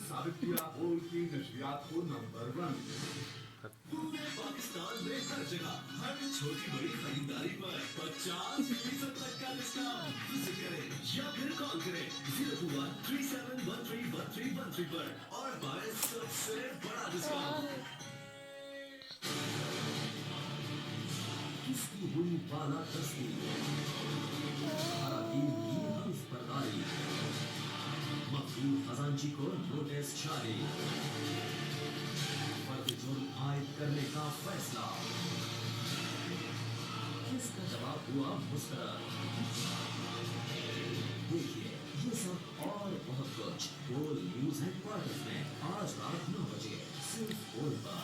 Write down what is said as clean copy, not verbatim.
साबित किया गोल की नशरियात को नंबर 1। पूरे पाकिस्तान में हर जगह हर छोटी बड़ी खरीदारी पर 50% तक का डिस्काउंट। विजिट करें या फिर कॉल करें 0137131313 पर और पाएं सबसे बड़ा डिस्काउंट। किसकी हुई बाला तस्वीर, हमारा टीम की हंस बरदारी, मकबूल खजांची को नोटिस जारी, फर्द जुर्म आयद करने का फैसला, किसका जवाब हुआ मुस्तरद। देखिए ये सब और बहुत कुछ गोल न्यूज हेडक्वार्टर्स में आज रात 9 बजे सिर्फ गोल पर।